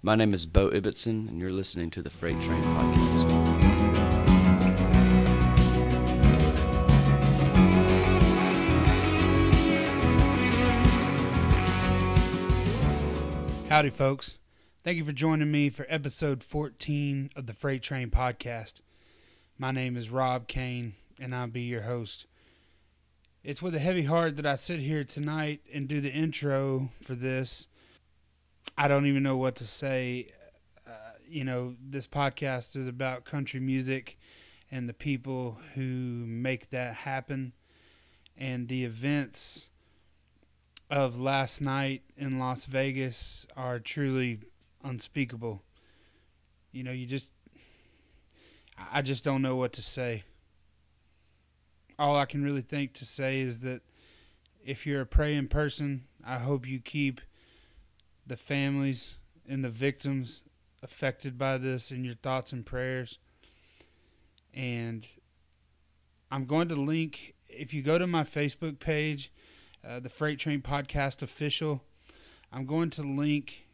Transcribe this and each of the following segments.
My name is Bo Ibbotson, and you're listening to the FreightTrain podcast. Howdy, folks. Thank you for joining me for episode 14 of the FreightTrain podcast. My name is Rob Kane, and I'll be your host. It's with a heavy heart that I sit here tonight and do the intro for this. I don't even know what to say. This podcast is about country music and the people who make that happen. And the events of last night in Las Vegas are truly unspeakable. I just don't know what to say. All I can really think to say is that if you're a praying person, I hope you keep the families and the victims affected by this in your thoughts and prayers. And I'm going to link, if you go to my Facebook page, the FreightTrain Podcast Official, I'm going to link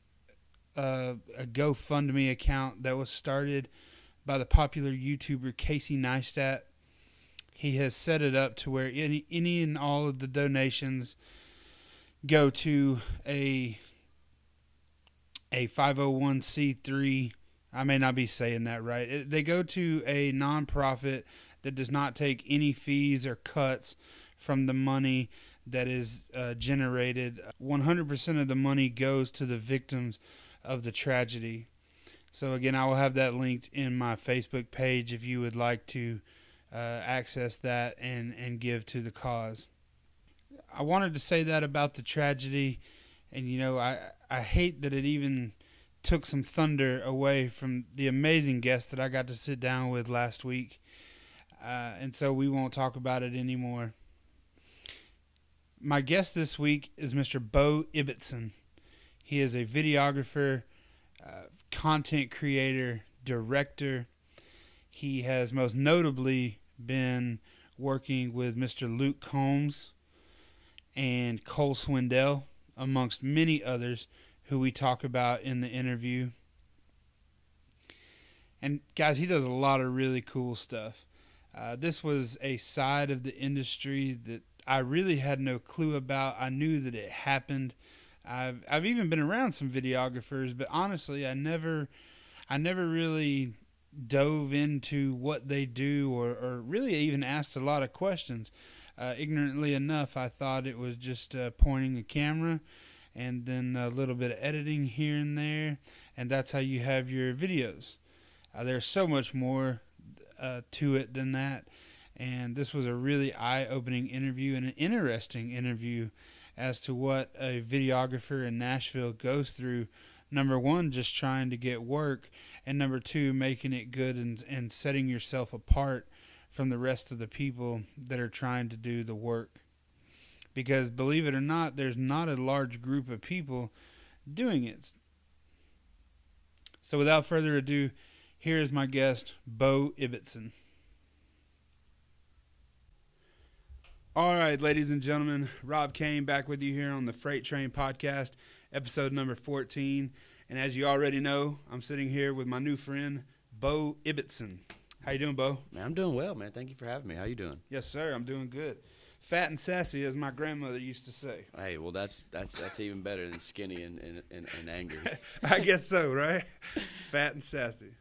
a GoFundMe account that was started by the popular YouTuber Casey Neistat. He has set it up to where any and all of the donations go to a 501c3. I may not be saying that right. They go to a nonprofit that does not take any fees or cuts from the money that is generated. 100% of the money goes to the victims of the tragedy. So again, I will have that linked in my Facebook page if you would like to access that and give to the cause. I wanted to say that about the tragedy, and I hate that it even took some thunder away from the amazing guest that I got to sit down with last week, and so we won't talk about it anymore. My guest this week is Mr. Bo Ibbotson. He is a videographer, content creator, director. He has most notably been working with Mr. Luke Combs and Cole Swindell, amongst many others who we talk about in the interview. And guys, he does a lot of really cool stuff. This was a side of the industry that I really had no clue about. I knew that it happened. I've even been around some videographers, but honestly, I never really dove into what they do or really even asked a lot of questions. Ignorantly enough, I thought it was just pointing a camera and then a little bit of editing here and there, and that's how you have your videos. There's so much more to it than that, and this was a really eye-opening interview and an interesting interview as to what a videographer in Nashville goes through. Number one, just trying to get work, and number two, making it good and setting yourself apart from the rest of the people that are trying to do the work. Because believe it or not, there's not a large group of people doing it. So without further ado, here is my guest, Bo Ibbotson. All right, ladies and gentlemen, Rob Kane back with you here on the FreightTrain podcast, episode number 14. And as you already know, I'm sitting here with my new friend, Bo Ibbotson. How you doing, Bo? Man, I'm doing well, man. Thank you for having me. How you doing? Yes, sir. I'm doing good. Fat and sassy, as my grandmother used to say. Hey, well, that's even better than skinny and angry. I guess so, right? Fat and sassy.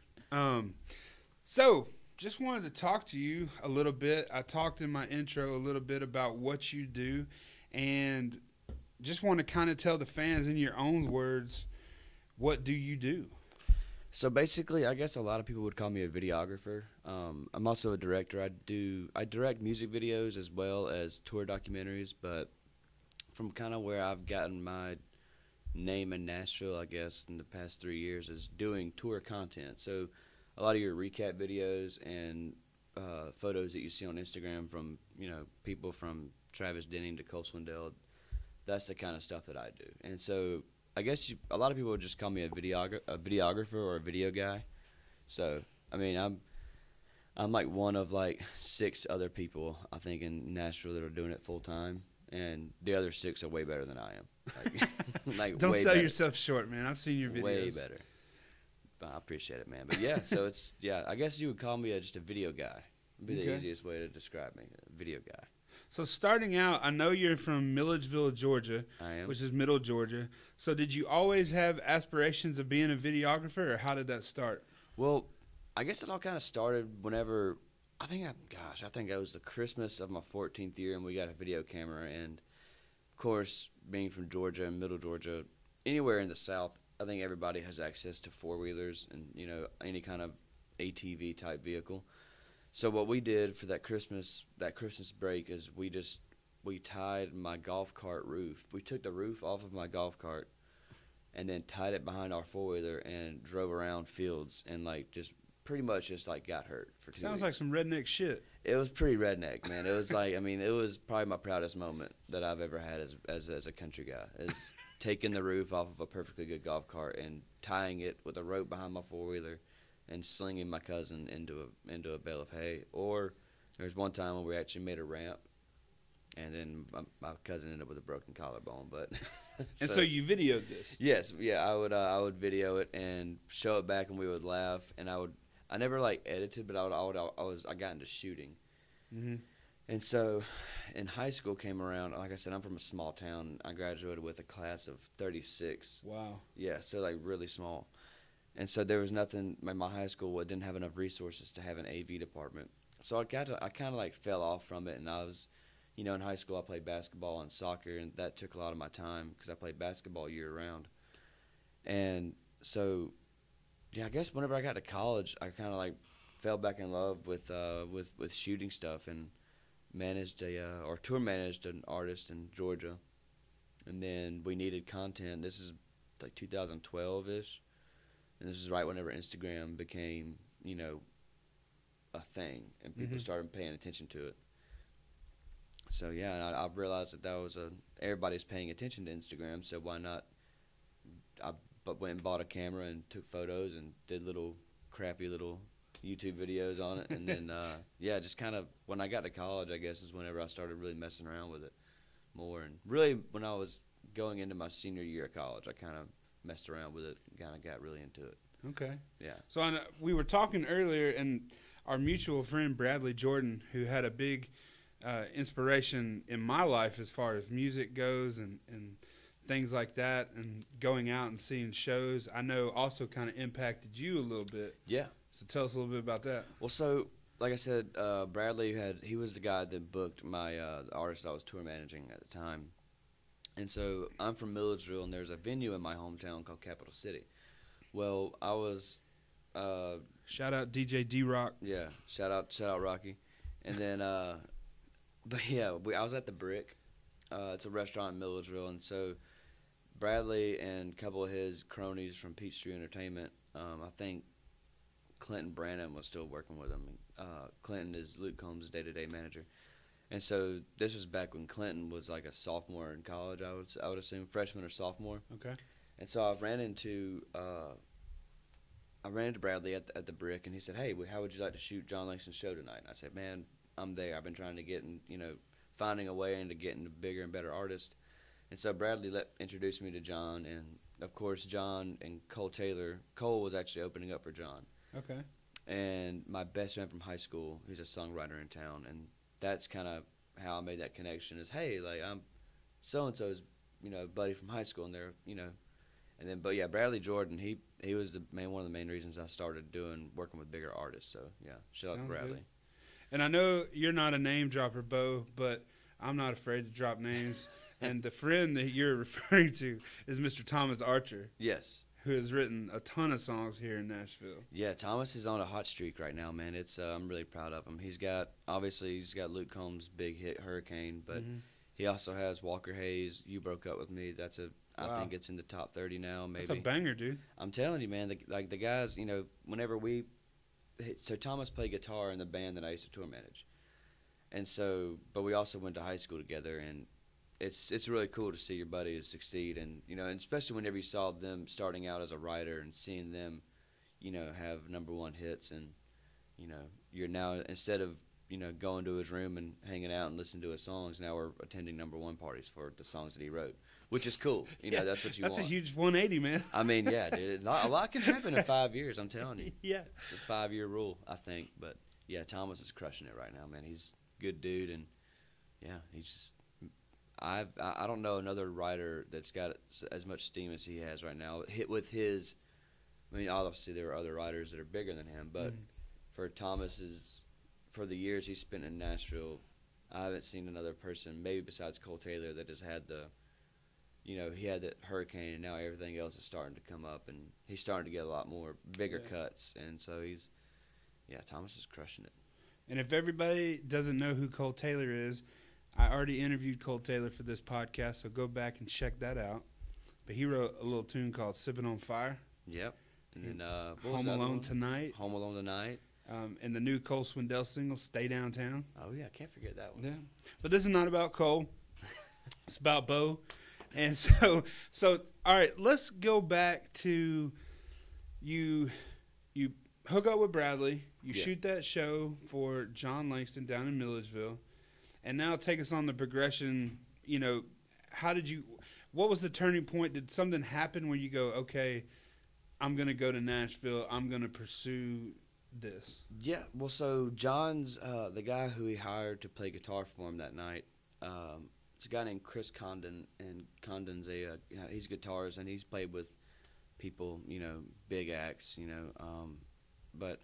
So, just wanted to talk to you a little bit. I talked in my intro a little bit about what you do, and just want to kind of tell the fans in your own words, what do you do? So basically, I guess a lot of people would call me a videographer. I'm also a director. I direct music videos as well as tour documentaries, but from kind of where I've gotten my name in Nashville, I guess, in the past 3 years is doing tour content. So a lot of your recap videos and photos that you see on Instagram from, people from Travis Denning to Cole Swindell, that's the kind of stuff that I do. And so I guess a lot of people would just call me a videographer or a video guy. So, I mean, I'm like one of like 6 other people, I think, in Nashville that are doing it full time. And the other 6 are way better than I am. Like Don't way sell better. yourself short, man. I've seen your videos. Way better. I appreciate it, man. But yeah, so it's I guess you would call me just a video guy. Would be the easiest way to describe me, a video guy. So starting out, I know you're from Milledgeville, Georgia, I am. which is middle Georgia. So did you always have aspirations of being a videographer, or how did that start? Well, I guess it all kind of started whenever I think it was the Christmas of my 14th year, and we got a video camera. And of course, being from Georgia and middle Georgia, anywhere in the South, I think everybody has access to four-wheelers and any kind of ATV type vehicle. So what we did for that Christmas break is we tied my golf cart roof. We took the roof off of my golf cart and then tied it behind our four-wheeler and drove around fields and just pretty much got hurt for 2 weeks. Sounds like some redneck shit. It was pretty redneck, man. It was it was probably my proudest moment that I've ever had as a country guy, is taking the roof off of a perfectly good golf cart and tying it with a rope behind my four-wheeler and slinging my cousin into a bale of hay. Or there was one time when we actually made a ramp, and then my cousin ended up with a broken collarbone. But so you videoed this? Yes, yeah. I would video it and show it back, and we would laugh. And I never edited, but I got into shooting. Mm-hmm. And so, in high school came around. Like I said, I'm from a small town. I graduated with a class of 36. Wow. Yeah, so really small. And so there was nothing. My high school didn't have enough resources to have an AV department. So I kind of fell off from it, and I was, in high school I played basketball and soccer, and that took a lot of my time because I played basketball year round. And so, I guess whenever I got to college, I kind of fell back in love with shooting stuff, and tour managed an artist in Georgia, and then we needed content. This is 2012-ish. And this is right whenever Instagram became, a thing, and people started paying attention to it. So yeah, and I've realized that was everybody's paying attention to Instagram. So why not? I went and bought a camera and took photos and did crappy little YouTube videos on it, and then just kind of when I got to college, I guess is whenever I started really messing around with it more. And really, when I was going into my senior year of college, I kind of messed around with it and kind of got really into it. Okay. Yeah. So we were talking earlier, and our mutual friend Bradley Jordan, who had a big inspiration in my life as far as music goes and things like that, and going out and seeing shows, I know also kind of impacted you a little bit. Yeah. So tell us a little bit about that. Well, so like I said, Bradley he was the guy that booked my the artist I was tour managing at the time. And so I'm from Milledgeville, and there's a venue in my hometown called Capital City. Well, I was shout out DJ D-Rock. Yeah, shout out Rocky. And then but yeah, I was at the Brick. It's a restaurant in Milledgeville, and so Bradley and a couple of his cronies from Peachtree Entertainment, I think Clinton Branham was still working with him. Clinton is Luke Combs' day-to-day manager. And so this was back when Clinton was a sophomore in college, I would assume, freshman or sophomore. Okay. And so I ran into Bradley at the Brick, and he said, "Hey, how would you like to shoot John Langston's show tonight?" And I said, "Man, I'm there. I've been trying to get in, finding a way into getting a bigger and better artist." And so Bradley introduced me to John, and of course John and Cole Taylor. Cole was actually opening up for John. Okay. And my best friend from high school, who's a songwriter in town, and that's kind of how I made that connection. Is hey, I'm so and so's, buddy from high school, and they're, and then but yeah, Bradley Jordan, he was one of the main reasons I started working with bigger artists. So yeah, shout out to Bradley. Good. And I know you're not a name dropper, Bo, but I'm not afraid to drop names. And the friend that you're referring to is Mr. Thomas Archer. Yes. Who has written a ton of songs here in Nashville. Yeah, Thomas is on a hot streak right now, man. It's I'm really proud of him. He's got Luke Combs' big hit Hurricane, but he also has Walker Hayes, You Broke Up With Me. I think it's in the top 30 now, maybe. That's a banger, dude. I'm telling you, man. The guys, whenever so Thomas played guitar in the band that I used to tour manage, and so, but we also went to high school together, and it's really cool to see your buddies succeed, and and especially whenever you saw them starting out as a writer and seeing them, have #1 hits, and you're now, instead of going to his room and hanging out and listening to his songs, now we're attending #1 parties for the songs that he wrote, which is cool. You know, that's what you that's want. a huge 180, man. I mean, yeah, dude. A lot can happen in 5 years. I'm telling you. Yeah. It's a 5-year rule, I think. But yeah, Thomas is crushing it right now, man. He's a good dude, and yeah, he's just. I don't know another writer that's got as much steam as he has right now. Hit with his, I mean, obviously there are other writers that are bigger than him, but for Thomas's, for the years he's spent in Nashville, I haven't seen another person, maybe besides Cole Taylor, that has had the, you know, he had that hurricane, and now everything else is starting to come up, and he's starting to get a lot more bigger cuts, and so Thomas is crushing it. And if everybody doesn't know who Cole Taylor is, I already interviewed Cole Taylor for this podcast, so go back and check that out. But he wrote a little tune called "Sippin' on Fire." Yep. And then Home Alone Tonight. Home Alone Tonight. And the new Cole Swindell single, "Stay Downtown." Oh yeah, I can't forget that one. Yeah. But this is not about Cole. It's about Bo. And so all right, let's go back to you hook up with Bradley. You shoot that show for John Langston down in Milledgeville. And now take us on the progression, you know, what was the turning point? Did something happen where you go, okay, I'm going to go to Nashville, I'm going to pursue this? Yeah, well, so John's, the guy who he hired to play guitar for him that night, it's a guy named Chris Condon, and Condon's he's a guitarist, and he's played with people, you know, big acts, you know, but...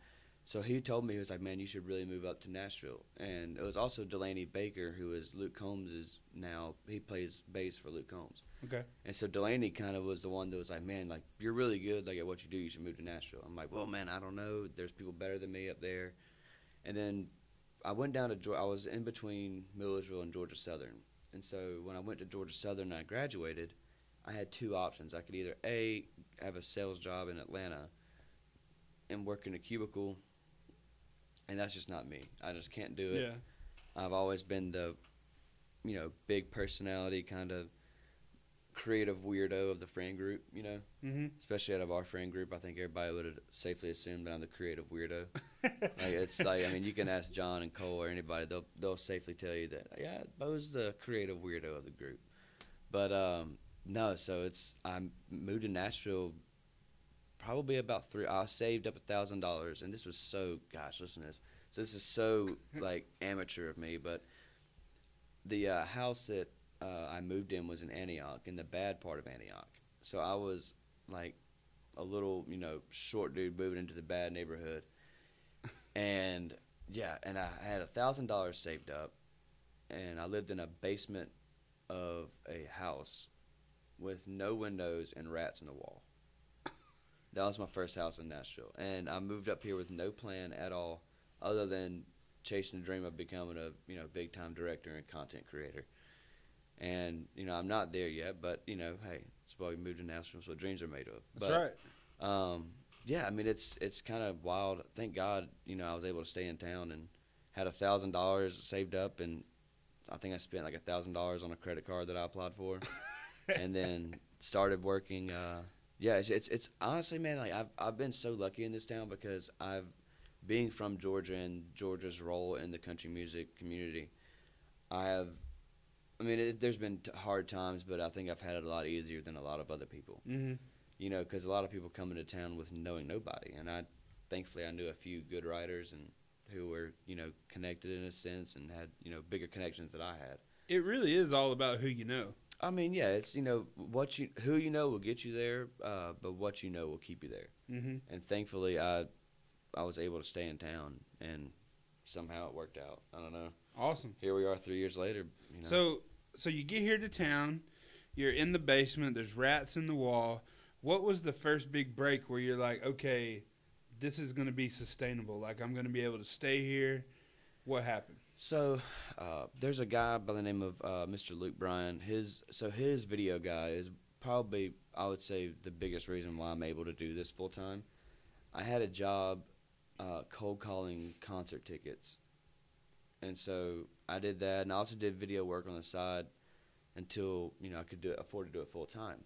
So he told me, he was like, man, you should really move up to Nashville. And it was also Delaney Baker, who is Luke Combs' now, he plays bass for Luke Combs. Okay. And so Delaney kind of was the one that was like, man, like, you're really good, like, at what you do, you should move to Nashville. I'm like, well, man, I don't know. There's people better than me up there. And then I went down to I was in between Milledgeville and Georgia Southern. And so when I went to Georgia Southern and I graduated, I had two options. I could either, A, have a sales job in Atlanta and work in a cubicle, and that's just not me. I just can't do it. Yeah. I've always been the, you know, big personality kind of creative weirdo of the friend group, you know. Mm-hmm. Especially out of our friend group, I think everybody would have safely assumed that I'm the creative weirdo. Like, it's like, I mean, you can ask John and Cole or anybody, they'll safely tell you that, yeah, Bo's the creative weirdo of the group. But no, so I moved to Nashville probably about I saved up $1,000, and this was so, gosh, listen to this. So this is so, like, amateur of me, but the house that I moved in was in Antioch, in the bad part of Antioch. So I was, like, a little, you know, short dude moving into the bad neighborhood. And, yeah, and I had $1,000 saved up, and I lived in a basement of a house with no windows and rats in the wall. That was my first house in Nashville. And I moved up here with no plan at all other than chasing the dream of becoming a, you know, big-time director and content creator. And, you know, I'm not there yet, but, you know, hey, it's why we moved to Nashville, so dreams are made of. That's right. Yeah, I mean, it's kind of wild. Thank God, you know, I was able to stay in town and had $1,000 saved up, and I think I spent like $1,000 on a credit card that I applied for, and then started working. Yeah, it's honestly, man, like I've been so lucky in this town because being from Georgia and Georgia's role in the country music community, there's been hard times, but I think I've had it a lot easier than a lot of other people. Mm-hmm. You know, because a lot of people come into town with knowing nobody, and thankfully I knew a few good writers and who were, you know, connected in a sense and had, you know, bigger connections than I had. It really is all about who you know. I mean, yeah, it's, you know, who you know will get you there, but what you know will keep you there. Mm-hmm. And thankfully, I was able to stay in town, and somehow it worked out. I don't know. Awesome. Here we are 3 years later. You know. So you get here to town, you're in the basement, there's rats in the wall. What was the first big break where you're like, okay, this is going to be sustainable? Like, I'm going to be able to stay here? What happened? So there's a guy by the name of Mr. Luke Bryan. His video guy is probably, I would say, the biggest reason why I'm able to do this full time. I had a job cold calling concert tickets, and so I did that, and I also did video work on the side until, you know, I could afford to do it full time.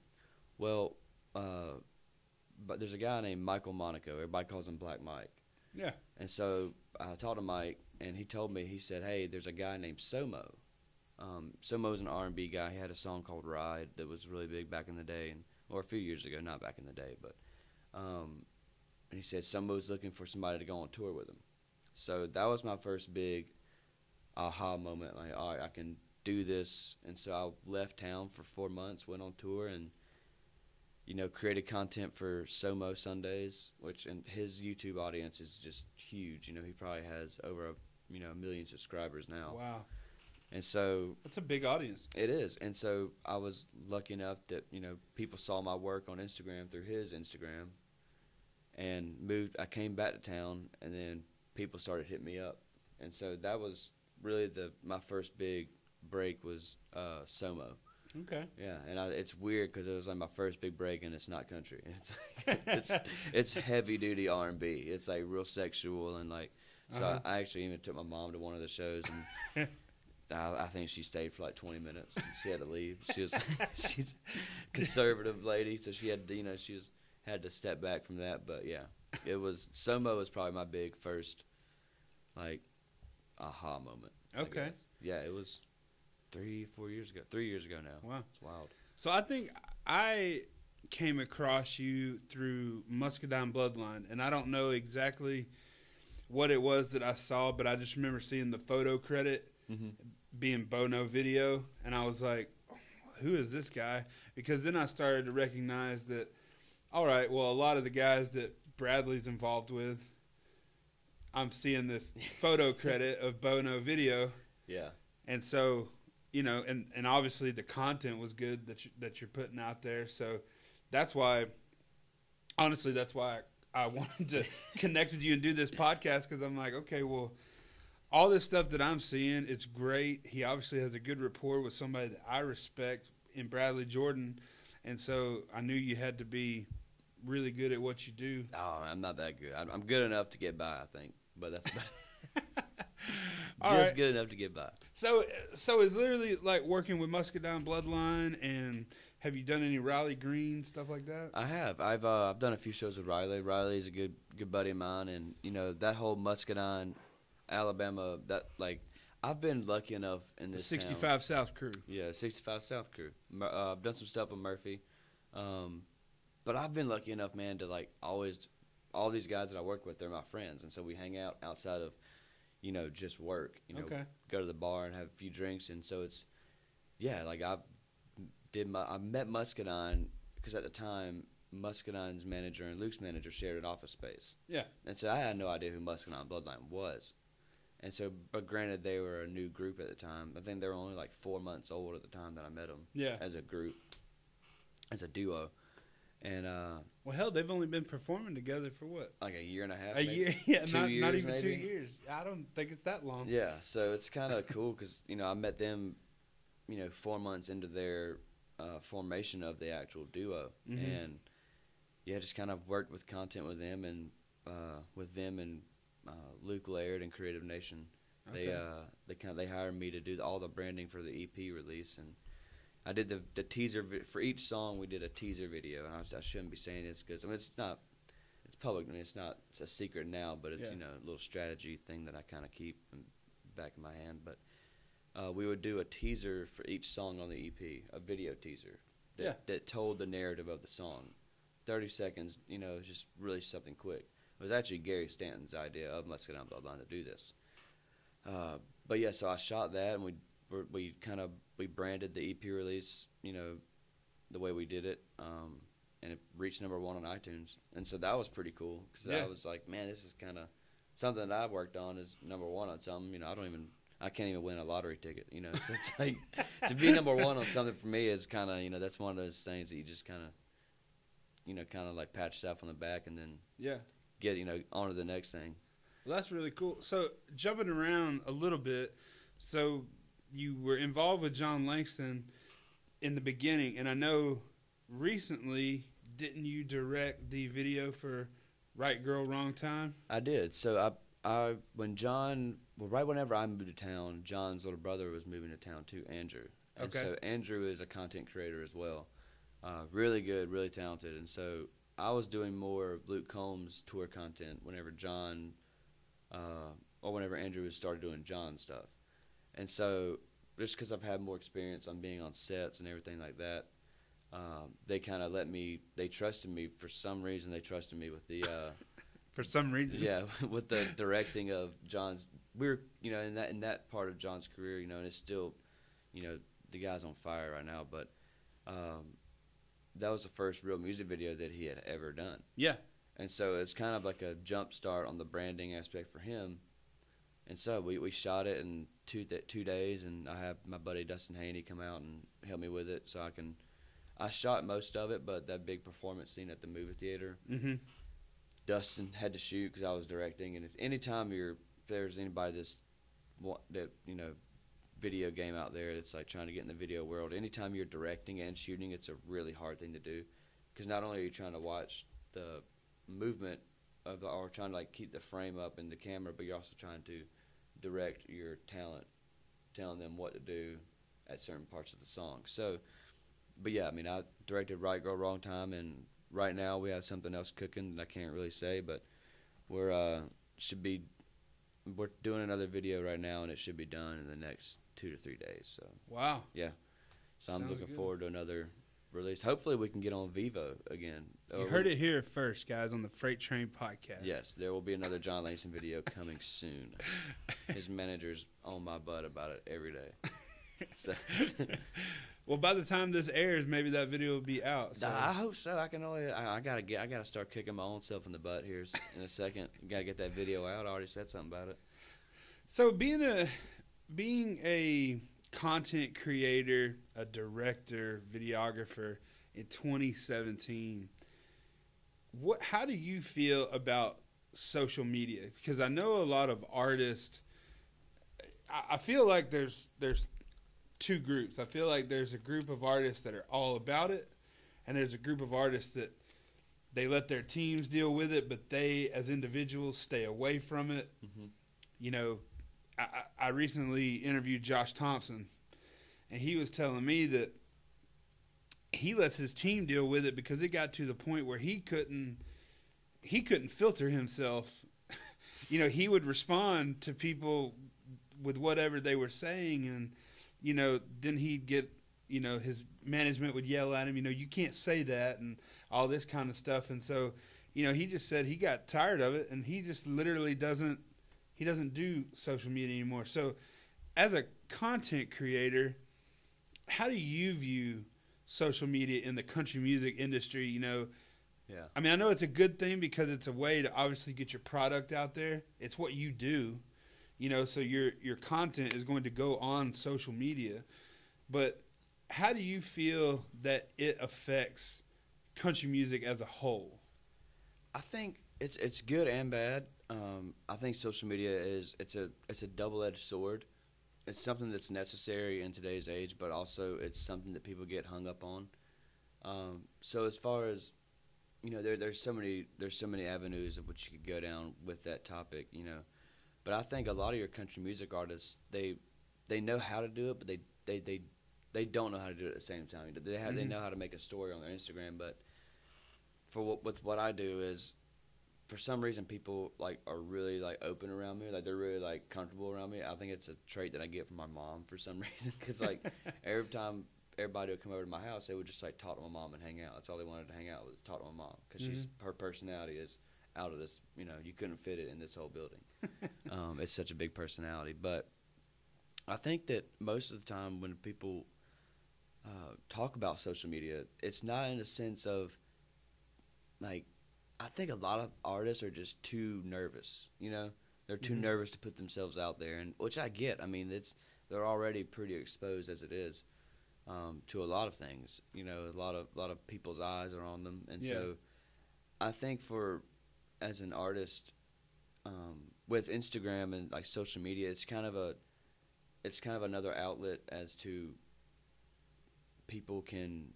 Well, but there's a guy named Michael Monaco. Everybody calls him Black Mike. Yeah. And so I talked to Mike, and he told me, he said, hey, there's a guy named Somo Somo's an R&B guy. He had a song called Ride that was really big back in the day, or a few years ago, not back in the day, but and he said Somo's looking for somebody to go on tour with him. So that was my first big aha moment. Like, all right, I can do this. And so I left town for 4 months, went on tour, and created content for Somo Sundays, which and his YouTube audience is just huge. He probably has over a million subscribers now. Wow. And so that's a big audience. It is. And so I was lucky enough that people saw my work on Instagram through his Instagram, and I came back to town, and then people started hitting me up. And so that was really my first big break was Somo. Okay. Yeah, and it's weird because it was like my first big break, and it's not country. It's heavy duty R&B. It's like real sexual, and like so. I actually even took my mom to one of the shows, and I think she stayed for like 20 minutes. And she had to leave. She's a conservative lady, so she had had to step back from that. But yeah, Somo was probably my big first like aha moment. Okay. Yeah, it was 3 years ago now. Wow. It's wild. So I think I came across you through Muscadine Bloodline, and I don't know exactly what it was that I saw, but I just remember seeing the photo credit being Bono Video, and I was like, who is this guy? Because then I started to recognize that, all right, well, a lot of the guys that Bradley's involved with, I'm seeing this photo credit of Bono Video. Yeah. And so, and obviously the content was good that you're putting out there. So that's why I wanted to connect with you and do this podcast, because I'm like, okay, well, all this stuff that I'm seeing, it's great. He obviously has a good rapport with somebody that I respect in Bradley Jordan. And so I knew you had to be really good at what you do. Oh, I'm not that good. I'm good enough to get by, I think. But that's about it. Just good enough to get by. So it's literally like working with Muscadine Bloodline, and have you done any Riley Green, stuff like that? I have. I've done a few shows with Riley. Riley's a good buddy of mine, and that whole Muscadine, Alabama, I've been lucky enough in this 65 town. South crew. Yeah, 65 South crew. I've done some stuff with Murphy, but I've been lucky enough, man, to always, all these guys that I work with, they're my friends, and so we hang out outside of just work, okay. Go to the bar and have a few drinks. And so it's, yeah, I met Muscadine because at the time, Muscadine's manager and Luke's manager shared an office space. Yeah. And so I had no idea who Muscadine Bloodline was. And so, but granted, they were a new group at the time. I think they were only 4 months old at the time that I met them. Yeah. As a group, as a duo. And well, hell, they've only been performing together for what? Like a year and a half. A year, yeah, 2 years, not even maybe? 2 years. I don't think it's that long. Yeah, so it's kind of cool because I met them, 4 months into their formation of the actual duo, and yeah, just kind of worked with content with them and Luke Laird and Creative Nation. Okay. They hired me to do all the branding for the EP release, and I did the teaser for each song. We did a teaser video, and I shouldn't be saying this because it's public. It's not a secret now, but it's a little strategy thing that I kind of keep in back in my hand. But we would do a teaser for each song on the EP, a video teaser that told the narrative of the song. 30 seconds, just really something quick. It was actually Gary Stanton's idea of Muscadine Bloodline to do this. But yeah, so I shot that, and we branded the EP release, the way we did it, and it reached #1 on iTunes, and so that was pretty cool because I was like, man, this is kind of something that I've worked on is #1 on something. I can't even win a lottery ticket, So it's like to be #1 on something for me is kind of, that's one of those things that you just kind of, like pat yourself on the back and then get on to the next thing. Well, that's really cool. So jumping around a little bit, so you were involved with John Langston in the beginning, and I know recently, didn't you direct the video for Right Girl, Wrong Time? I did. So right whenever I moved to town, John's little brother was moving to town too, Andrew. And so Andrew is a content creator as well. Really good, really talented. And so I was doing more of Luke Combs' tour content whenever John, or whenever Andrew started doing John stuff. And so just because I've had more experience on being on sets and everything like that, they kind of they trusted me for some reason. They trusted me with the For some reason. yeah, with the directing of John's. We're, in that part of John's career, and it's still, the guy's on fire right now. But that was the first real music video that he had ever done. Yeah. And so it's kind of like a jump start on the branding aspect for him. And so we shot it in 2 days, and I have my buddy Dustin Haney come out and help me with it, so I shot most of it, but that big performance scene at the movie theater, Dustin had to shoot because I was directing. And if there's anybody video game out there that's like trying to get in the video world, anytime you're directing and shooting, it's a really hard thing to do, because not only are you trying to watch the movement or trying to like keep the frame up in the camera, but you're also trying to direct your talent, telling them what to do at certain parts of the song. So, but yeah, I mean, I directed Right Girl Wrong Time, and right now we have something else cooking that I can't really say, but we're doing another video right now, and it should be done in the next 2 to 3 days. So wow, yeah, so I'm Sounds looking good. forward to another release. Hopefully we can get on Vivo again. You heard it here first, guys, on the Freight Train podcast. Yes, there will be another John Langston video coming soon. His manager's on my butt about it every day. So, well, by the time this airs, maybe that video will be out. So. I hope so. I gotta start kicking my own self in the butt here in a second. Gotta get that video out. I already said something about it. So being a content creator, a director, videographer in 2017, how do you feel about social media? Because I know a lot of artists. I feel like there's 2 groups. I feel like there's a group of artists that are all about it, and there's a group of artists that they let their teams deal with it, but they as individuals stay away from it. Mm-hmm. I recently interviewed Josh Thompson, and he was telling me that he lets his team deal with it because it got to the point where he couldn't filter himself. He would respond to people with whatever they were saying, and then he'd get, his management would yell at him, you can't say that, and all this kind of stuff. And so, he just said he got tired of it, and he just literally doesn't do social media anymore. So as a content creator, how do you view social media in the country music industry? Yeah. I mean, I know it's a good thing because it's a way to obviously get your product out there. It's what you do, so your content is going to go on social media. But how do you feel that it affects country music as a whole? I think it's good and bad. I think social media it's a double-edged sword. It's something that's necessary in today's age, but also it's something that people get hung up on. So as far as there's so many avenues of which you could go down with that topic, But I think a lot of your country music artists they know how to do it, but they don't know how to do it at the same time. They know how to make a story on their Instagram, but with what I do is, for some reason, people are really open around me. They're really comfortable around me. I think it's a trait that I get from my mom for some reason. Because every time everybody would come over to my house, they would just talk to my mom and hang out. That's all they wanted to hang out with, talk to my mom. Because her personality is out of this. You couldn't fit it in this whole building. It's such a big personality. But I think that most of the time when people talk about social media, it's not in a sense of I think a lot of artists are just too nervous. They're too nervous to put themselves out there, and which I get. I mean, they're already pretty exposed as it is to a lot of things. A lot of people's eyes are on them, and so I think as an artist, with Instagram and social media, it's kind of another outlet as to people can,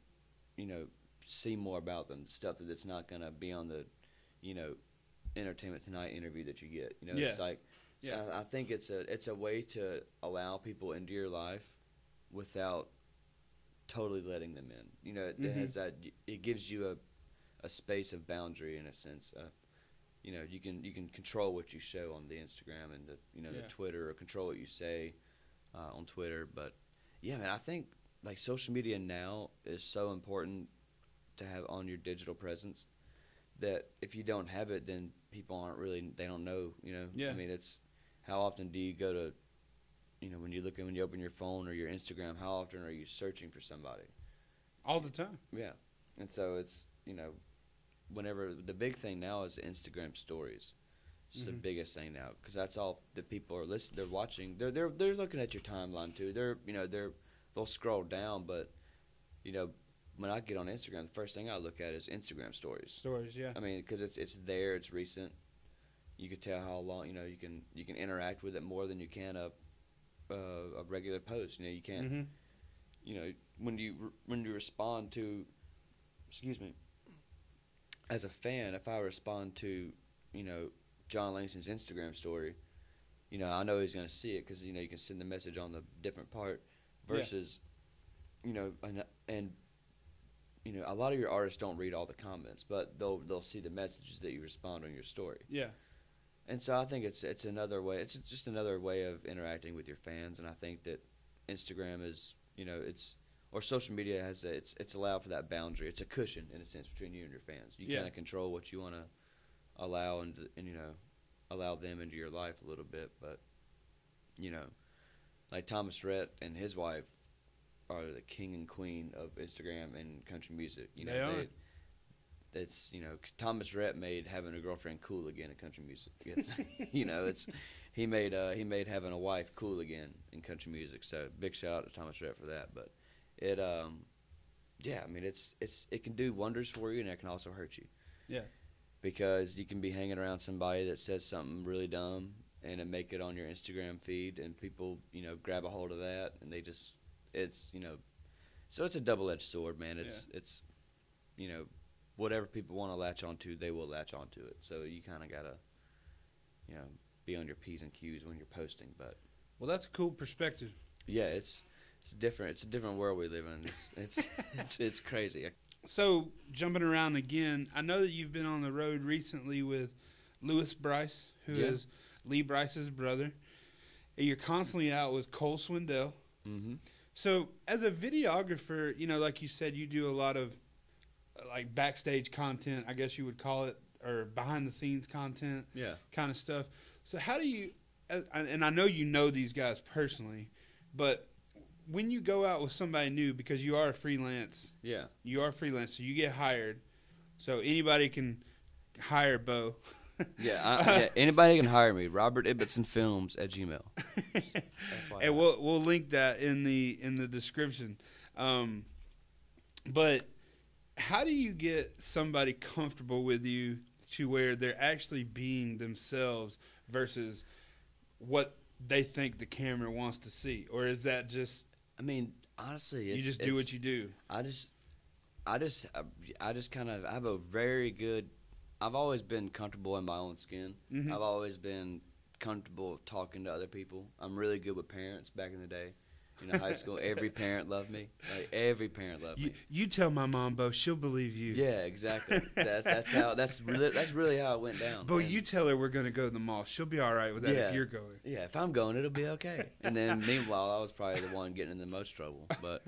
see more about them, stuff that's not going to be on the, Entertainment Tonight interview that you get. It's so I think it's a way to allow people into your life without totally letting them in. It has that. It gives you a space of boundary in a sense. You can control what you show on the Instagram and the the Twitter, or control what you say on Twitter. But Yeah, man, I think like social media now is so important to have on your digital presence that if you don't have it, then people aren't really, they don't know, you know. Yeah. I mean, it's how often do you go to, you know, when you open your phone or your Instagram, how often are you searching for somebody? All the time. Yeah. And so it's, you know, whenever the big thing now is Instagram stories. It's the biggest thing now because that's all the people are listening. They're watching. They're looking at your timeline too. They'll scroll down, but you know, when I get on Instagram, the first thing I look at is Instagram stories. Stories, yeah. I mean, because it's there, it's recent. You can tell how long, you know, you can interact with it more than you can a regular post. You know, you can't. You know, when you respond to, excuse me, as a fan, if I respond to, you know, John Langston's Instagram story, you know, I know he's going to see it because, you know, you can send the message on the different part versus, you know, and you know, a lot of your artists don't read all the comments, but they'll see the messages that you respond on your story. Yeah. And so I think it's another way. It's just another way of interacting with your fans, and I think that Instagram is, you know, or social media has it's allowed for that boundary. It's a cushion in a sense between you and your fans. You kind of control what you want to allow and you know, allow them into your life a little bit. But you know, like Thomas Rhett and his wife are the king and queen of Instagram and country music. You know, they are. It's, you know, Thomas Rhett made having a girlfriend cool again in country music. It's, you know, he made having a wife cool again in country music. So big shout out to Thomas Rhett for that. But it yeah, I mean it can do wonders for you, and it can also hurt you. Yeah. Because you can be hanging around somebody that says something really dumb and it make it on your Instagram feed, and people, you know, grab a hold of that, and they just, it's, you know, so it's a double-edged sword, man. It's you know, whatever people want to latch onto, they will latch onto it. So you kind of gotta, you know, be on your P's and Q's when you're posting. But well, that's a cool perspective. yeah, it's different. It's a different world we live in. It's crazy. So jumping around again, I know that you've been on the road recently with Lewis Bryce, who is Lee Bryce's brother. And you're constantly out with Cole Swindell. Mm-hmm. So as a videographer, you know, like you said, you do a lot of like backstage content, I guess you would call it, or behind the scenes content, kind of stuff. So how do you, and I know you know these guys personally, but when you go out with somebody new, because you are freelance, you are freelance, so you get hired, so anybody can hire Bo. Anybody can hire me. Robert Ibbotson Films at Gmail. And we'll link that in the description. But how do you get somebody comfortable with you to where they're actually being themselves versus what they think the camera wants to see? Or is that just, I mean, honestly, you just do what you do? I just kind of, I have a very good, I've always been comfortable in my own skin. Mm-hmm. I've always been comfortable talking to other people. I'm really good with parents back in the day. You know, high school, every parent loved me. Like, every parent loved me. You tell my mom, Bo, she'll believe you. Yeah, exactly. That's really how it went down. Bo, you tell her we're going to go to the mall. She'll be all right with that if you're going. Yeah, if I'm going, it'll be okay. And then meanwhile, I was probably the one getting in the most trouble. But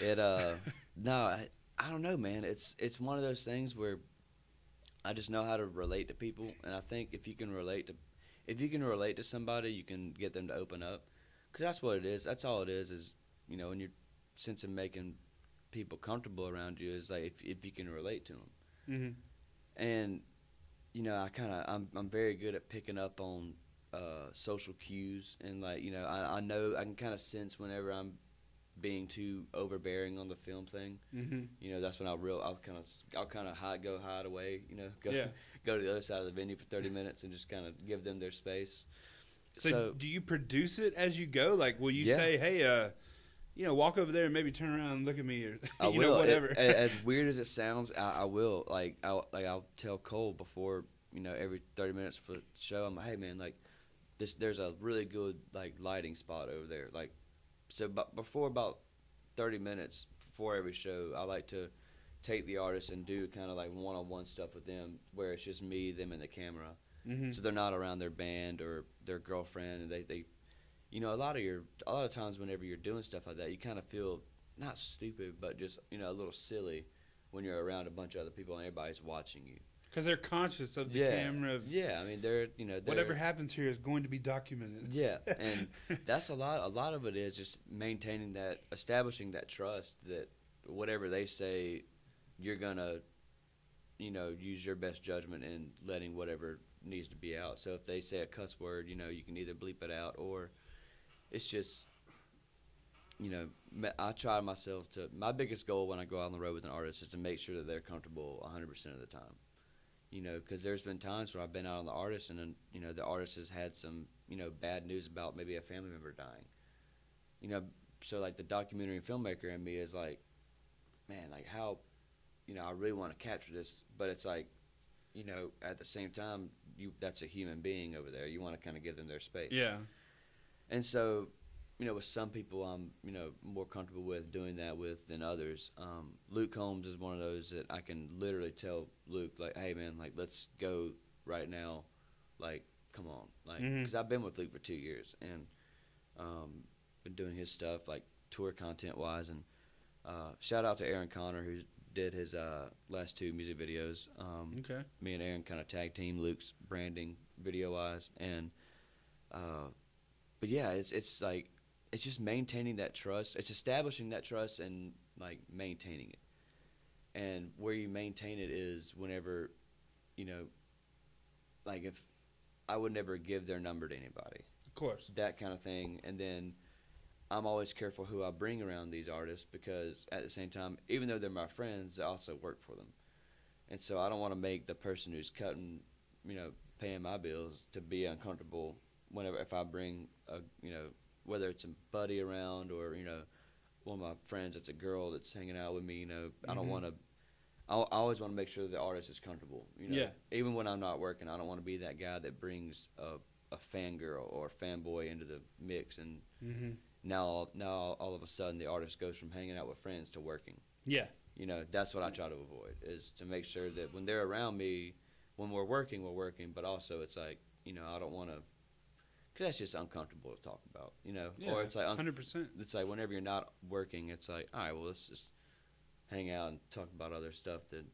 I don't know, man. It's one of those things where I just know how to relate to people, and I think if you can relate to somebody, you can get them to open up. Because that's what it is. That's all it is, you know, in your sense of making people comfortable around you is like if you can relate to them. Mm-hmm. And, you know, I'm very good at picking up on social cues. And, like, you know, I know I can kind of sense whenever I'm being too overbearing on the film thing. Mm-hmm. You know, that's when I'll kind of go hide away, you know, go to the other side of the venue for 30 minutes and just kind of give them their space. So do you produce it as you go? Like, will you say, hey, you know, walk over there and maybe turn around and look at me, or I you will. know, whatever. As weird as it sounds, I will. Like, I'll tell Cole before, you know, every 30 minutes for the show, I'm like, hey man, like there's a really good like lighting spot over there. Like, so before about 30 minutes before every show, I like to take the artist and do kind of like one-on-one stuff with them where it's just me, them, and the camera. Mm-hmm. So they're not around their band or their girlfriend, and they you know, a lot of times whenever you're doing stuff like that, you kind of feel not stupid, but just, you know, a little silly when you're around a bunch of other people and everybody's watching you. Because they're conscious of the Yeah, camera. Of yeah. I mean, whatever happens here is going to be documented. Yeah, and that's a lot. A lot of it is just maintaining that, establishing that trust that whatever they say, you're gonna, you know, use your best judgment in letting whatever needs to be out. So if they say a cuss word, you know, you can either bleep it out, or it's just, you know, I try myself to. My biggest goal when I go out on the road with an artist is to make sure that they're comfortable 100% of the time. You know, because there's been times where I've been out on the artist, and then, you know, the artist has had some, you know, bad news about maybe a family member dying. You know, so like the documentary filmmaker in me is like, man, like how, you know, I really want to capture this, but it's like, you know, at the same time, that's a human being over there. You want to kind of give them their space. Yeah. And so, you know, with some people I'm, you know, more comfortable with doing that with than others. Luke Combs is one of those that I can literally tell Luke, like, hey, man, like, let's go right now. Like, come on. Like, because I've been with Luke for 2 years and been doing his stuff, like, tour content-wise. And shout out to Aaron Connor, who did his last 2 music videos. Okay. Me and Aaron kind of tag team Luke's branding video-wise. And, but, yeah, it's like, it's just maintaining that trust. It's establishing that trust and, like, maintaining it. And where you maintain it is whenever, you know, like if I would never give their number to anybody. Of course. That kind of thing. And then I'm always careful who I bring around these artists because at the same time, even though they're my friends, I also work for them. And so I don't want to make the person who's cutting, you know, paying my bills to be uncomfortable whenever, if I bring a, you know, whether it's a buddy around or, you know, one of my friends that's a girl that's hanging out with me, you know, I don't want to, I always want to make sure the artist is comfortable, you know. Yeah. Even when I'm not working, I don't want to be that guy that brings a fangirl or a fanboy into the mix and now all of a sudden the artist goes from hanging out with friends to working. Yeah. You know, that's what I try to avoid, is to make sure that when they're around me, when we're working, but also it's like, you know, I don't want to, because that's just uncomfortable to talk about, you know. Yeah, or it's like 100%. It's like whenever you're not working, it's like, all right, well, let's just hang out and talk about other stuff that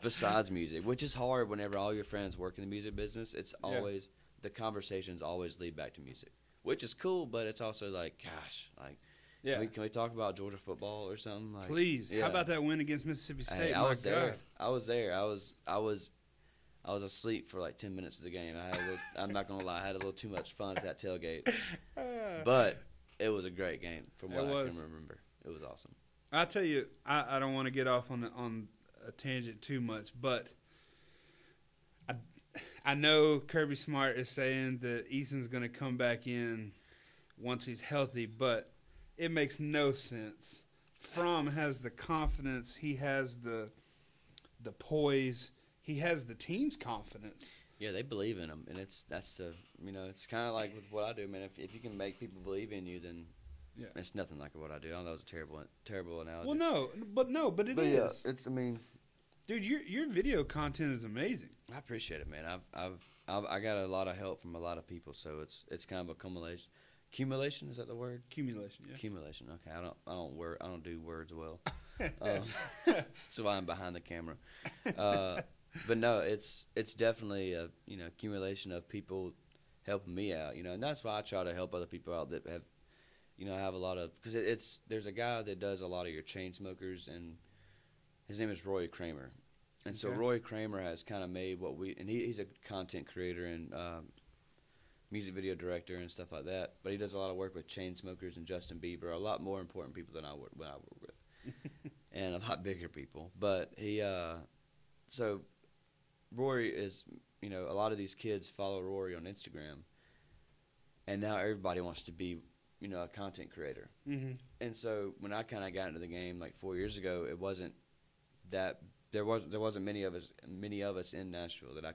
besides music, which is hard whenever all your friends work in the music business. It's always the conversations always lead back to music, which is cool, but it's also like, gosh, like, can we talk about Georgia football or something? Like, please. How about that win against Mississippi State? Hey, I was there. I was asleep for like 10 minutes of the game. I'm not gonna lie, I had a little too much fun at that tailgate, but it was a great game from what I can remember. It was awesome. I'll tell you, I don't want to get off on a tangent too much, but I know Kirby Smart is saying that Eason's going to come back in once he's healthy, but it makes no sense. Fromm has the confidence. He has the poise. He has the team's confidence. Yeah, they believe in him, and it's kind of like with what I do, man. If you can make people believe in you, then it's nothing like what I do. I know that was a terrible analogy. Well, but it is. Yeah, it's. I mean, dude, your video content is amazing. I appreciate it, man. I got a lot of help from a lot of people, so it's kind of accumulation. Accumulation, is that the word? Accumulation, yeah. Accumulation. Okay, I don't do words well. So I'm behind the camera. But no, it's definitely a accumulation of people helping me out, and that's why I try to help other people out that have have a lot of, because there's a guy that does a lot of your chain smokers, and his name is Roy Kramer, and so Roy Kramer has kind of made he's a content creator and music video director and stuff like that, but he does a lot of work with chain smokers and Justin Bieber, a lot more important people than I work with, and a lot bigger people, but he so Rory is, a lot of these kids follow Rory on Instagram, and now everybody wants to be, a content creator. Mm-hmm. And so when I kind of got into the game like 4 years ago, it wasn't that there wasn't many of us in Nashville that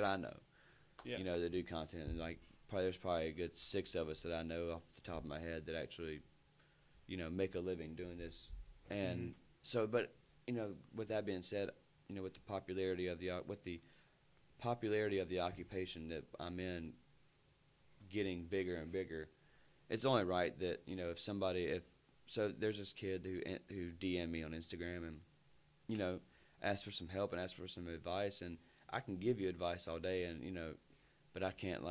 I know, that do content, and like there's probably a good 6 of us that I know off the top of my head that actually, make a living doing this. And so, but with that being said, with the popularity of the occupation that I'm in, getting bigger and bigger, it's only right that, you know, so there's this kid who DM'd me on Instagram and, you know, asked for some help and asked for some advice, and I can give you advice all day, and, you know, but I can't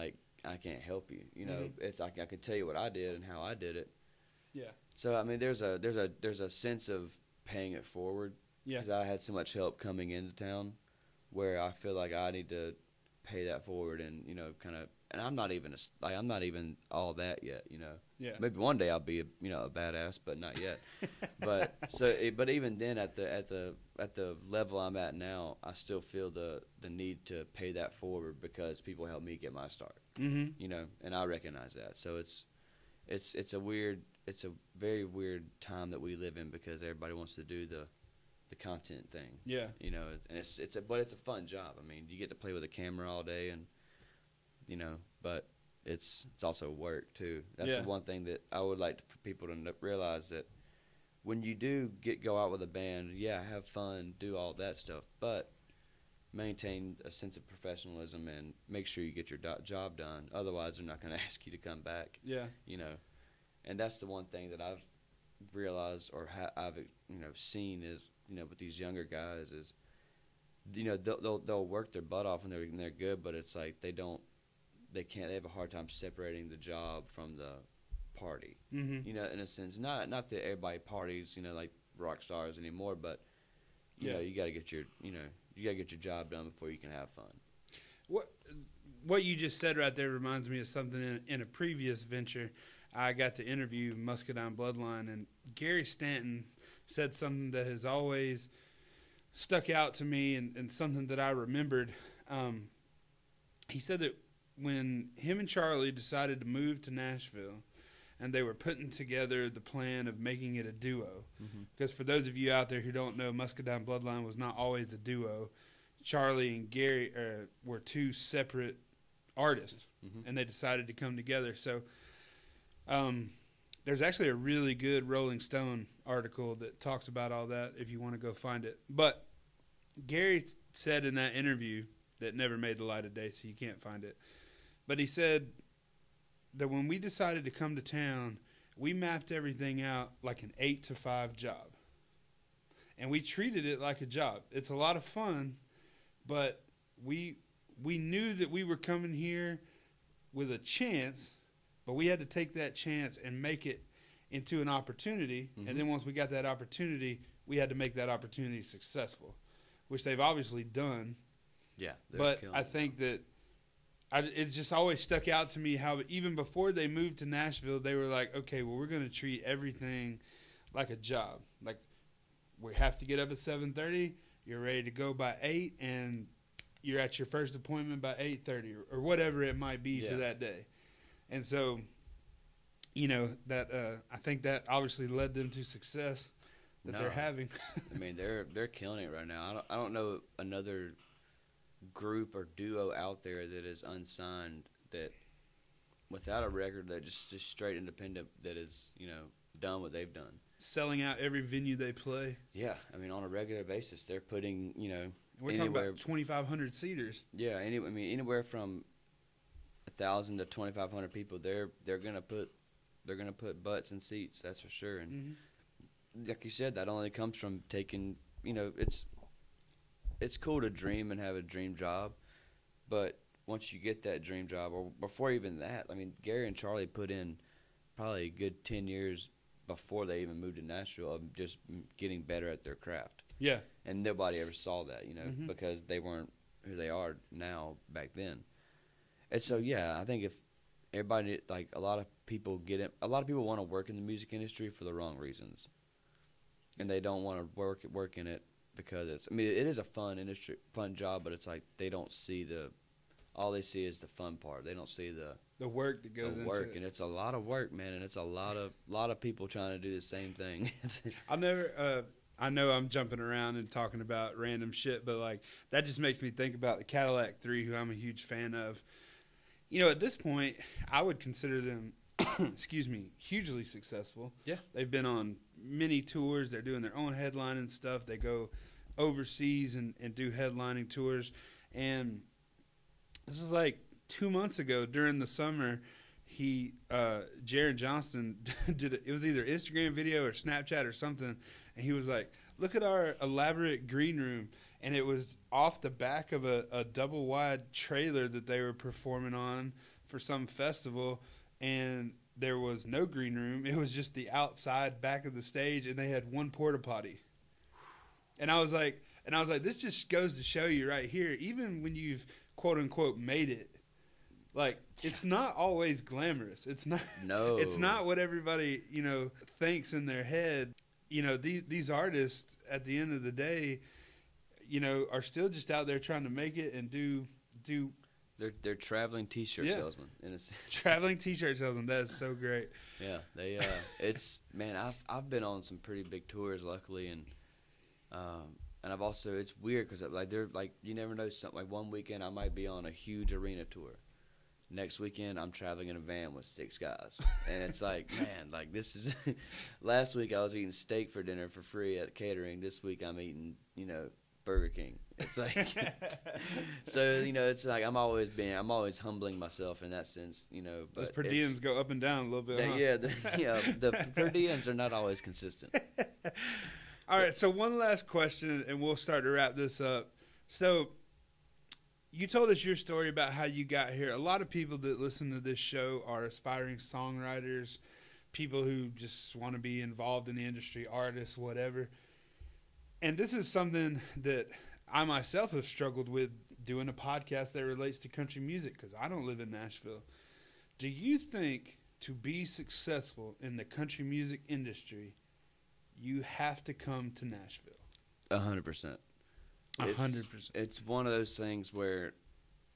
help you, you know. It's like I can tell you what I did and how I did it. Yeah. So I mean, there's a sense of paying it forward. Yeah. Because I had so much help coming into town, where I feel like I need to pay that forward, and, you know, kind of. And I'm not even all that yet, you know. Yeah. Maybe one day I'll be a badass, but not yet. but even then, at the level I'm at now, I still feel the need to pay that forward because people helped me get my start. Mm-hmm. You know, and I recognize that. So it's a very weird time that we live in because everybody wants to do the content thing. Yeah. You know, and but it's a fun job. I mean, you get to play with a camera all day, and, you know, but it's also work too. That's the one thing that I would like for people to realize, that when you do go out with a band, yeah, have fun, do all that stuff, but maintain a sense of professionalism and make sure you get your job done. Otherwise, they're not going to ask you to come back. Yeah. You know, and that's the one thing that I've realized, or I've, you know, seen is, you know, with these younger guys is, you know, they'll work their butt off and they're good, but it's like they have a hard time separating the job from the party. Mm-hmm. You know, in a sense, not that everybody parties, you know, like rock stars anymore, but you know, you got to get your job done before you can have fun. What you just said right there reminds me of something in a previous venture. I got to interview Muscadine Bloodline, and Gary Stanton said something that has always stuck out to me, and something that I remembered. He said that when him and Charlie decided to move to Nashville, and they were putting together the plan of making it a duo, because for those of you out there who don't know, Muscadine Bloodline was not always a duo. Charlie and Gary were two separate artists, and they decided to come together. So there's actually a really good Rolling Stone article that talks about all that if you want to go find it. But Gary said in that interview, that never made the light of day, so you can't find it, but he said that when we decided to come to town, we mapped everything out like an 8 to 5 job. And we treated it like a job. It's a lot of fun, but we knew that we were coming here with a chance, but we had to take that chance and make it into an opportunity. And then once we got that opportunity, we had to make that opportunity successful, which they've obviously done. Yeah. But I think that it just always stuck out to me how even before they moved to Nashville, they were like, okay, well, we're going to treat everything like a job. Like, we have to get up at 7:30. You're ready to go by 8, and you're at your first appointment by 8:30 or whatever it might be for that day. And so, you know, that I think that obviously led them to success that they're having. I mean, they're killing it right now. I don't know another group or duo out there that is unsigned, that without a record, that just straight independent, that is, you know, done what they've done. Selling out every venue they play. Yeah, I mean, on a regular basis, they're putting, you know, we're talking about 2,500 seaters. Yeah, anywhere from 1,000 to 2,500 people. They're gonna put butts in seats. That's for sure. And like you said, that only comes from taking. You know, it's cool to dream and have a dream job, but once you get that dream job, or before even that, I mean, Gary and Charlie put in probably a good 10 years before they even moved to Nashville of just getting better at their craft. Yeah. And nobody ever saw that, you know, because they weren't who they are now back then. And so, yeah, I think if everybody, like, a lot of people want to work in the music industry for the wrong reasons. And they don't want to work in it because it is a fun industry, fun job, but it's like they don't see all they see is the fun part. They don't see the work that goes into it. And it's a lot of work, man, and it's a lot of people trying to do the same thing. I know I'm jumping around and talking about random shit, but like that just makes me think about the Cadillac 3, who I'm a huge fan of. You know, at this point, I would consider them, hugely successful. Yeah. They've been on many tours. They're doing their own headlining stuff. They go overseas and do headlining tours. And this was like 2 months ago during the summer. Jaron Johnston it was either Instagram video or Snapchat or something, and he was like, look at our elaborate green room, and it was off the back of a double wide trailer that they were performing on for some festival, and there was no green room. It was just the outside back of the stage, and they had one porta potty. And I was like, this just goes to show you right here, even when you've quote unquote made it, like, it's not always glamorous. It's not. No. It's not what everybody, thinks in their head. These artists at the end of the day, are still just out there trying to make it and do. They're traveling T-shirt salesmen in a sense. Traveling T-shirt salesmen. That is so great. Yeah, they. It's man. I've been on some pretty big tours, luckily, and I've also. It's weird because like they're like you never know something. Like one weekend I might be on a huge arena tour. Next weekend, I'm traveling in a van with 6 guys. And it's like, man, like this is – last week I was eating steak for dinner for free at catering. This week I'm eating, Burger King. It's like – so, it's like I'm always humbling myself in that sense, But those per diems go up and down a little bit, huh? Yeah, the per diems are not always consistent. All right, so one last question, and we'll start to wrap this up. So – you told us your story about how you got here. A lot of people that listen to this show are aspiring songwriters, people who just want to be involved in the industry, artists, whatever. And this is something that I myself have struggled with doing a podcast that relates to country music because I don't live in Nashville. Do you think to be successful in the country music industry, you have to come to Nashville? 100%. 100%. It's one of those things where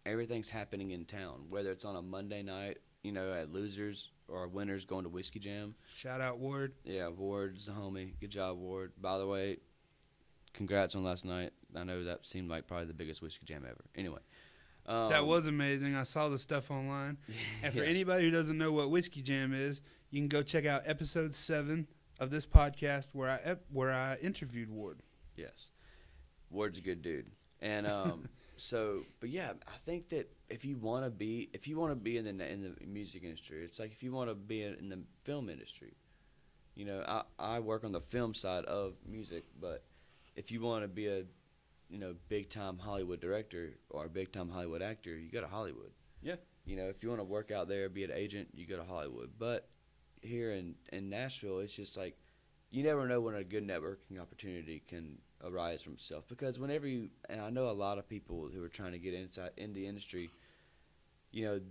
everything's happening in town, whether it's on a Monday night, at Losers or Winners going to Whiskey Jam. Shout out Ward. Yeah, Ward's the homie. Good job, Ward. By the way, congrats on last night. I know that seemed like probably the biggest Whiskey Jam ever. Anyway. That was amazing. I saw the stuff online. And for anybody who doesn't know what Whiskey Jam is, you can go check out episode 7 of this podcast where I interviewed Ward. Yes. Ward's a good dude, and but yeah, I think that if you want to be in the music industry, it's like if you want to be in the film industry, I work on the film side of music, but if you want to be a big time Hollywood director or a big time Hollywood actor, you go to Hollywood. Yeah. If you want to work out there, be an agent, you go to Hollywood. But here in Nashville, it's just like you never know when a good networking opportunity can arise from itself, because and I know a lot of people who are trying to get inside in the industry,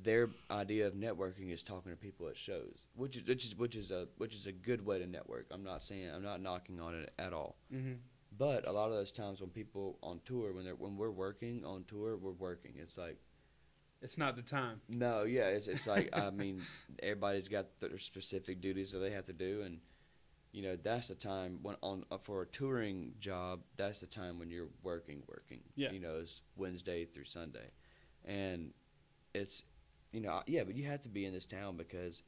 their idea of networking is talking to people at shows, which is a good way to network. I'm not knocking on it at all. Mm-hmm. But a lot of those times when people on tour, when we're working on tour, we're working. It's like it's not the time. No, yeah, it's like I mean, everybody's got their specific duties that they have to do, and that's the time when for a touring job, that's the time when you're working. Yeah. It's Wednesday through Sunday. And it's, but you have to be in this town because,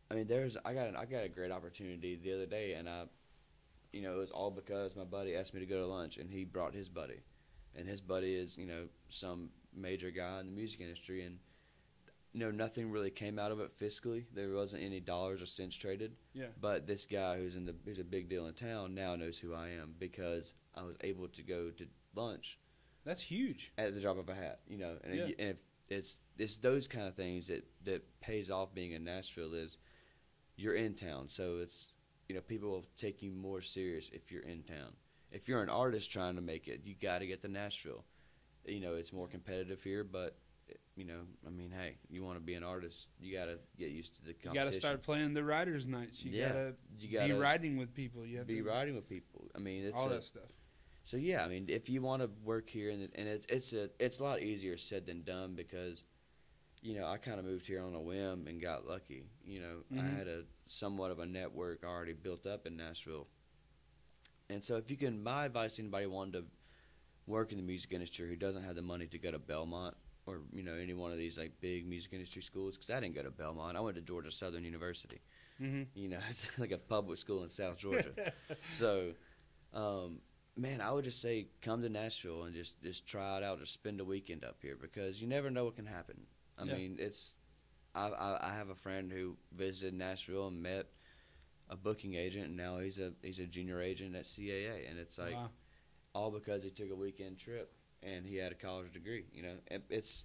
I mean, I got a great opportunity the other day, and it was all because my buddy asked me to go to lunch, and he brought his buddy. And his buddy is, some major guy in the music industry, and nothing really came out of it fiscally. There wasn't any dollars or cents traded. Yeah. But this guy who's a big deal in town now knows who I am because I was able to go to lunch. That's huge. At the drop of a hat, And, yeah. and if it's those kind of things that pays off being in Nashville is you're in town. So it's, people will take you more serious if you're in town. If you're an artist trying to make it, you got to get to Nashville. It's more competitive here, but I mean, hey, you want to be an artist, you got to get used to the competition. You got to start playing the writers' nights. You got to be writing with people. You have be to writing with people. I mean, it's all that stuff. So yeah, I mean, if you want to work here, and it's a lot easier said than done because, I kind of moved here on a whim and got lucky. Mm-hmm. I had a somewhat of a network already built up in Nashville, and so if you can, my advice to anybody wanting to work in the music industry who doesn't have the money to go to Belmont or any one of these like big music industry schools, because I didn't go to Belmont. I went to Georgia Southern University. Mm-hmm. It's like a public school in South Georgia. So, man, I would just say come to Nashville and just try it out. Just spend a weekend up here because you never know what can happen. I mean, I have a friend who visited Nashville and met a booking agent, and now he's a junior agent at CAA, and it's like Wow. all because he took a weekend trip and he had a college degree. You know, it's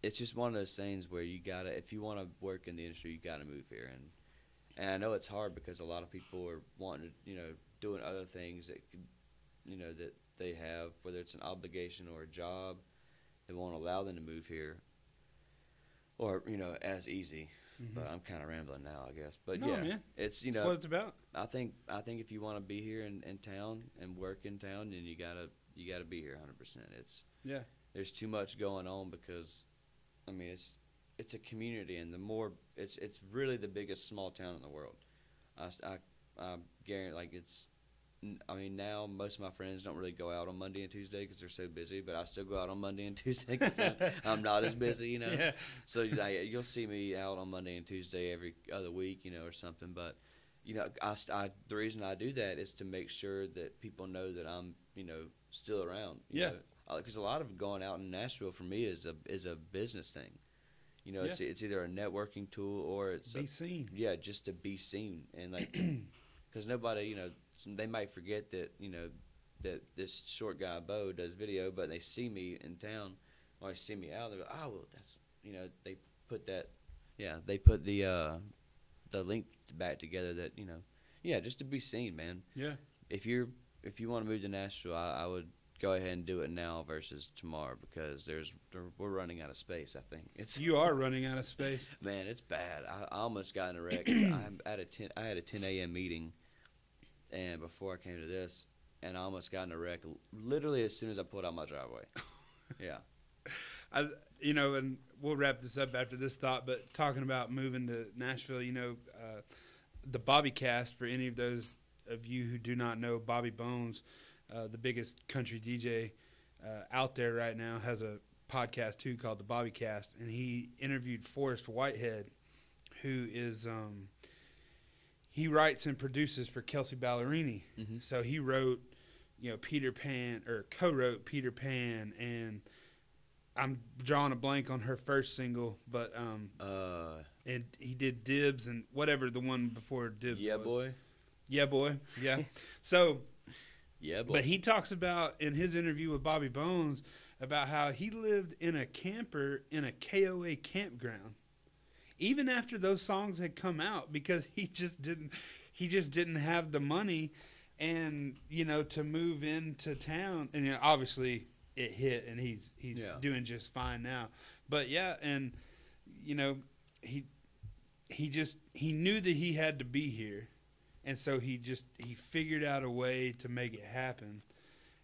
just one of those things where you gotta, if you want to work in the industry, you gotta move here, and I know it's hard because a lot of people are wanting to, doing other things that could, that they have, whether it's an obligation or a job, that won't allow them to move here, or as easy. Mm-hmm. But I'm kind of rambling now, I guess. But no, yeah, man. it's That's what it's about. I think if you want to be here in town and work in town, then you gotta be here 100%. Yeah. There's too much going on because, I mean, it's a community, and the more it's really the biggest small town in the world. I guarantee, like, I mean, now most of my friends don't really go out on Monday and Tuesday because they're so busy, but I still go out on Monday and Tuesday because I'm not as busy, Yeah. So you'll see me out on Monday and Tuesday every other week, or something. But the reason I do that is to make sure that people know that I'm still around. Yeah. Because a lot of going out in Nashville for me is a business thing. It's either a networking tool or it's be seen. Yeah, just to be seen, and like because nobody they might forget that that this short guy Bo does video, but they see me in town or they see me out, they go, oh well, that's they put the link back together that just to be seen, man. Yeah. If you want to move to Nashville, I would go ahead and do it now versus tomorrow because we're running out of space. I think You are running out of space. Man, it's bad. I almost got in a wreck. I had a 10 a.m. meeting, and before I came to this, and I almost got in a wreck literally as soon as I pulled out my driveway. Yeah. And we'll wrap this up after this thought, but talking about moving to Nashville, the Bobby Cast, for any of those of you who do not know, Bobby Bones, the biggest country DJ out there right now, has a podcast too called the Bobby Cast, and he interviewed Forrest Whitehead, who is he writes and produces for Kelsey Ballerini. Mm-hmm. So he wrote Peter Pan, or co-wrote Peter Pan, and I'm drawing a blank on her first single, but and he did Dibs and whatever the one before Dibs Yeah was. Boy. Yeah Boy. Yeah. So Yeah Boy. but he talks about in his interview with Bobby Bones about how he lived in a camper in a KOA campground even after those songs had come out because he just didn't have the money and to move into town, and obviously it hit and he's doing just fine now. But yeah, and he knew that he had to be here, and so he figured out a way to make it happen.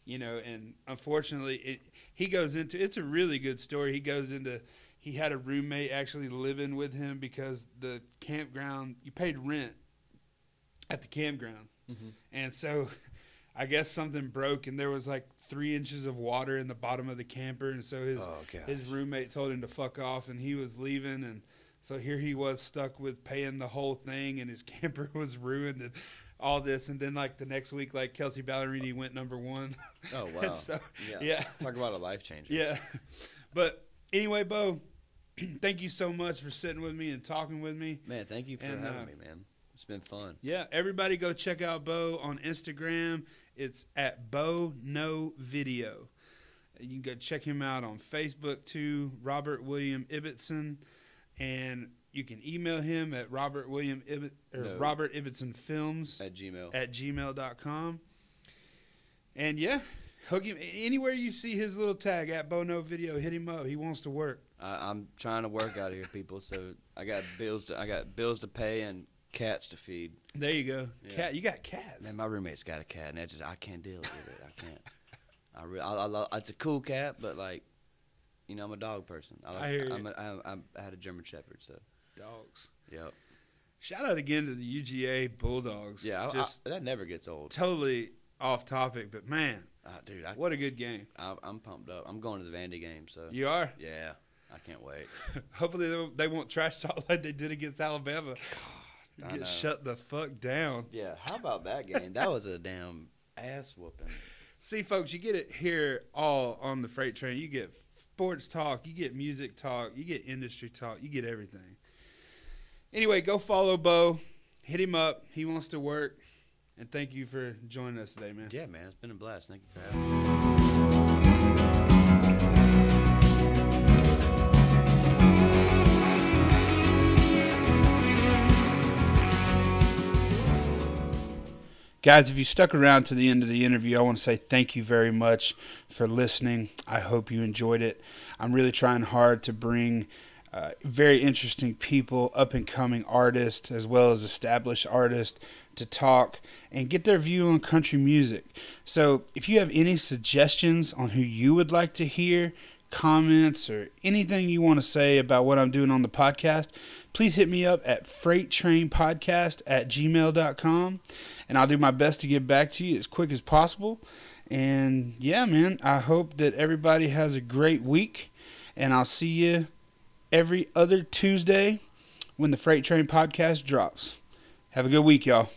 And unfortunately he goes into, it's a really good story. He goes into, he had a roommate actually living with him because the campground, you paid rent at the campground. Mm-hmm. And so I guess something broke and there was like 3 inches of water in the bottom of the camper. And so his roommate told him to fuck off and he was leaving. And so here he was stuck with paying the whole thing and his camper was ruined and all this. And then like the next week, like Kelsey Ballerini went #1. Oh, wow. So, yeah. Talk about a life changer. Yeah. But anyway, Bo, thank you so much for sitting with me and talking with me. Man, thank you for having me, man. It's been fun. Yeah, everybody go check out Bo on Instagram. It's at Bo No Video. You can go check him out on Facebook too, Robert William Ibbotson, and you can email him at Robert Ibbotson Films at gmail.com. And yeah, hook him anywhere you see his little tag at Bo No Video. Hit him up. He wants to work. I'm trying to work out here, people. So I got bills to pay and cats to feed. There you go. Yeah. Cat, you got cats. Man, my roommate's got a cat, and I can't deal with it. I can't. It's a cool cat, but like, I'm a dog person. I hear you. I had a German Shepherd, so Dogs. yep. Shout out again to the UGA Bulldogs. Yeah, that never gets old. Totally off topic, but man, dude, what what a good game. I'm pumped up. I'm going to the Vandy game, so You are? yeah, I can't wait. Hopefully they won't trash talk like they did against Alabama. I Get know. shut the fuck down. Yeah, how about that game? That was a damn ass whooping. See, folks, you get it here all on the Freight Train. You get sports talk, you get music talk, you get industry talk, you get everything. Anyway, go follow Bo. Hit him up. He wants to work. And thank you for joining us today, man. Yeah, man. It's been a blast. Thank you for having me. Guys, if you stuck around to the end of the interview, I want to say thank you very much for listening. I hope you enjoyed it. I'm really trying hard to bring very interesting people, up-and-coming artists, as well as established artists, to talk and get their view on country music. So if you have any suggestions on who you would like to hear, comments, or anything you want to say about what I'm doing on the podcast, please hit me up at freighttrainpodcast@gmail.com, and I'll do my best to get back to you as quick as possible. And yeah, man, I hope that everybody has a great week, and I'll see you every other Tuesday when the Freight Train podcast drops. Have a good week, y'all.